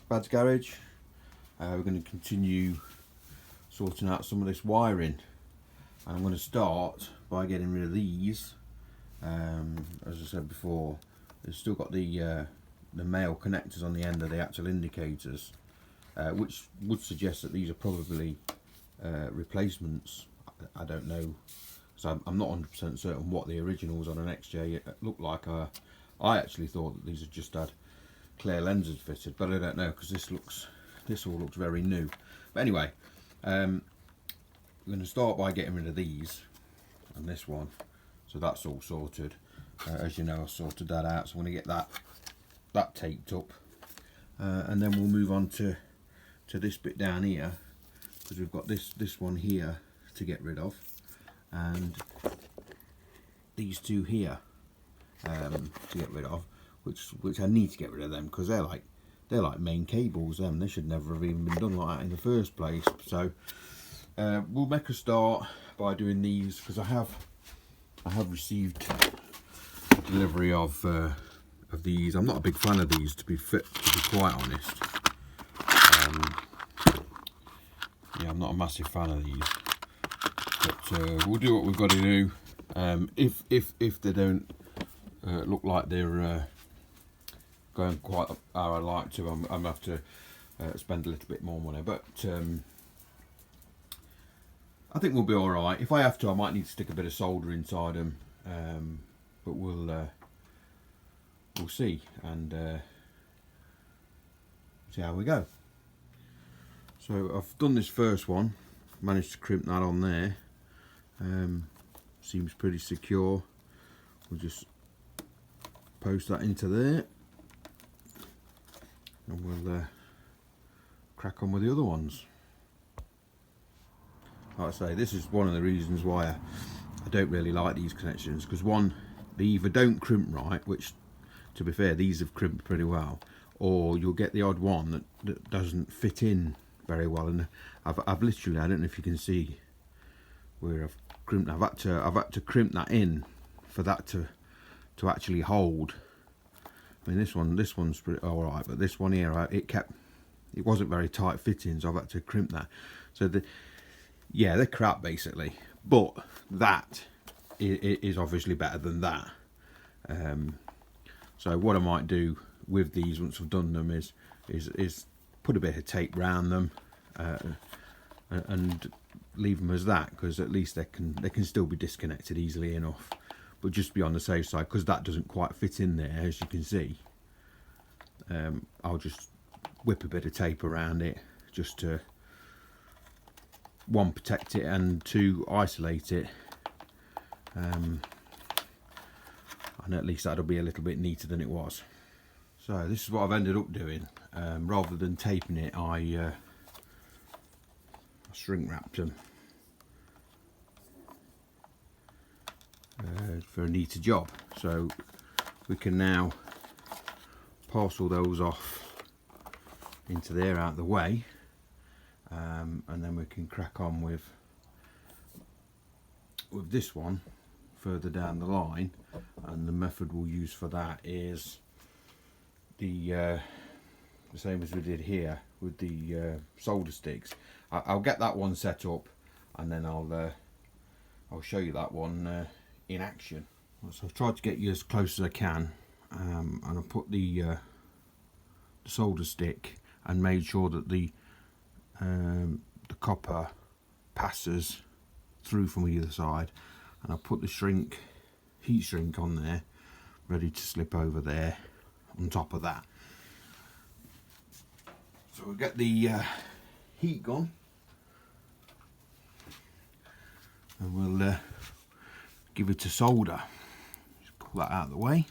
Bad's garage. We're going to continue sorting out some of this wiring. I'm going to start by getting rid of these. As I said before, they've still got the male connectors on the end of the actual indicators, which would suggest that these are probably replacements. I don't know, so I'm not 100% certain what the originals on an XJ look like. I actually thought that these had just had clear lenses fitted, but I don't know, because this all looks very new. But anyway, we're going to start by getting rid of these and this one, so that's all sorted. As you know, I sorted that out, so I'm going to get that taped up, and then we'll move on to this bit down here, because we've got this one here to get rid of, and these two here to get rid of, which I need to get rid of them, because they're like main cables. They should never have even been done like that in the first place. So we'll make a start by doing these, because I have received delivery of these. I'm not a big fan of these, to be quite honest. Yeah, I'm not a massive fan of these, but we'll do what we've got to do. If they don't look like they're going quite how I like to, I'm gonna have to spend a little bit more money, but I think we'll be all right. If I have to, I might need to stick a bit of solder inside them, but we'll see, and see how we go. So I've done this first one, managed to crimp that on there. Seems pretty secure. We'll just post that into there, and we'll crack on with the other ones. Like I say, this is one of the reasons why I don't really like these connections, because one, they either don't crimp right, which, to be fair, these have crimped pretty well, or you'll get the odd one that doesn't fit in very well. And I've literally, I don't know if you can see where I've crimped. I've had to crimp that in for that to actually hold. I mean, this one's pretty all right, but this one here, it wasn't very tight fitting, so I've had to crimp that. So yeah, they're crap basically, but that is obviously better than that. So what I might do with these once I've done them is put a bit of tape around them and leave them as that, because at least they can still be disconnected easily enough. But just be on the safe side, because that doesn't quite fit in there, as you can see. I'll just whip a bit of tape around it, just to, one, protect it, and two, isolate it, and at least that'll be a little bit neater than it was. So this is what I've ended up doing. Rather than taping it, I shrink wrapped them for a neater job. So we can now parcel those off into there, out of the way, and then we can crack on with this one further down the line. And the method we'll use for that is the same as we did here with the solder sticks. I'll get that one set up, and then I'll show you that one in action. So I've tried to get you as close as I can, and I put the solder stick and made sure that the copper passes through from either side, and I put the heat shrink on there, ready to slip over there on top of that. So we'll get the heat gun, and we'll give it a solder. Just pull that out of the way.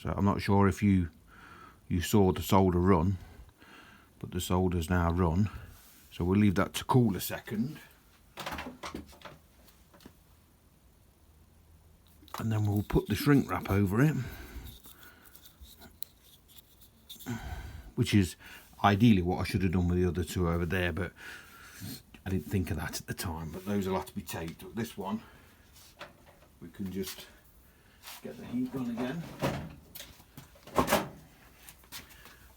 So I'm not sure if you saw the solder run, but the solder's now run, so we'll leave that to cool a second, and then we'll put the shrink wrap over it, which is ideally what I should have done with the other two over there, but I didn't think of that at the time. But those will have to be taped. But this one, we can just get the heat gun again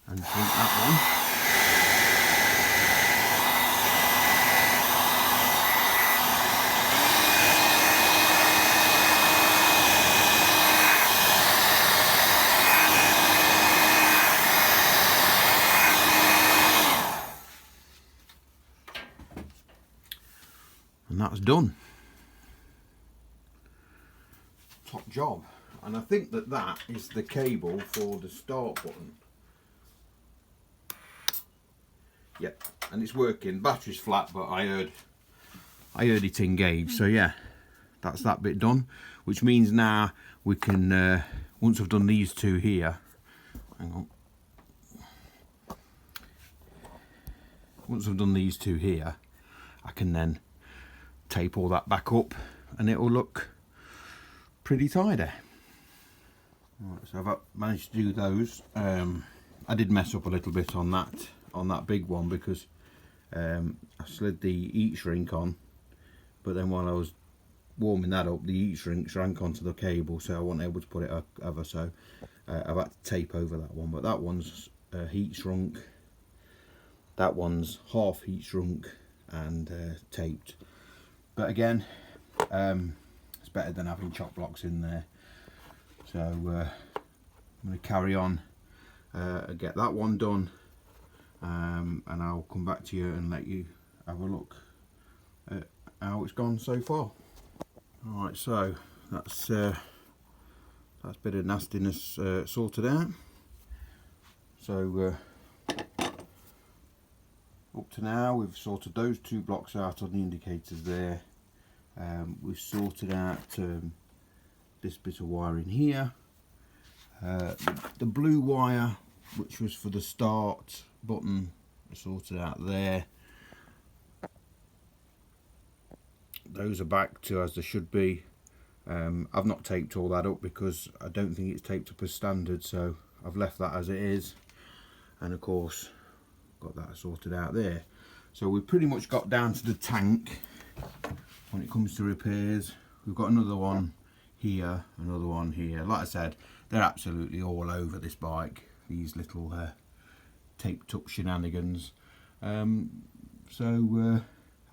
and shrink that one. And that's done. Top job. And I think that that is the cable for the start button. Yep, and it's working. Battery's flat, but I heard it engage. So yeah, that's that bit done. Which means now we can, once I've done these two here, hang on. Once I've done these two here, I can then tape all that back up and it will look pretty tidy. Right, so I've managed to do those. I did mess up a little bit on that big one because I slid the heat shrink on, but then while I was warming that up, the heat shrink shrank onto the cable, so I wasn't able to put it over, so I've had to tape over that one. But that one's heat shrunk, that one's half heat shrunk and taped. But again, it's better than having chock blocks in there. So I'm going to carry on and get that one done, and I'll come back to you and let you have a look at how it's gone so far. Alright, so that's a bit of nastiness sorted out. So up to now we've sorted those two blocks out on the indicators there. We've sorted out this bit of wiring here. The blue wire, which was for the start button, sorted out there. Those are back to as they should be. I've not taped all that up because I don't think it's taped up as standard, so I've left that as it is. And of course got that sorted out there. So we've pretty much got down to the tank when it comes to repairs. We've got another one here, another one here. Like I said, they're absolutely all over this bike, these little taped up shenanigans. So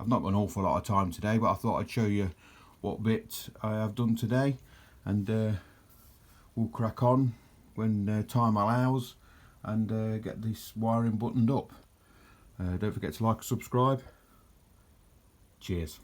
I've not got an awful lot of time today, but I thought I'd show you what bit I have done today, and we'll crack on when time allows and get this wiring buttoned up. Don't forget to like and subscribe. Cheers.